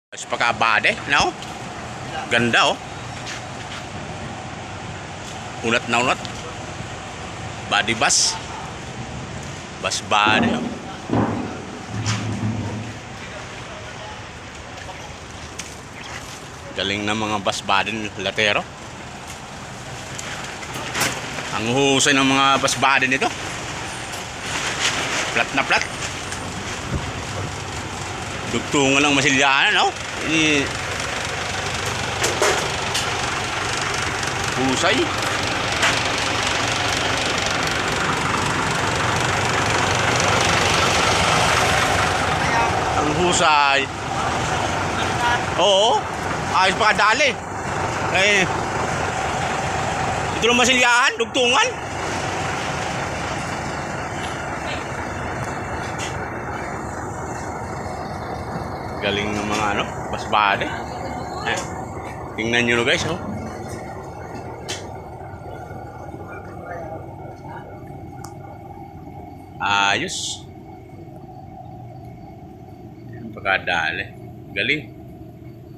Mas pagkabade, no? Ganda, oh. Unat na unat. Body bus. Bus body, oh. Galing ng mga bus body ng latero. Ang husay ng mga bus body nito. Plat na plat. Dugtungan lang masilyaan, no? Ini husay. Ang husay. Oo. Ayos pa kadali. Eh, ito lang masilyahan, dugtungan. Galing ng mga ano, basbade. Eh, tingnan nyo guys, oh. Ayos. Pagkadali. Galing.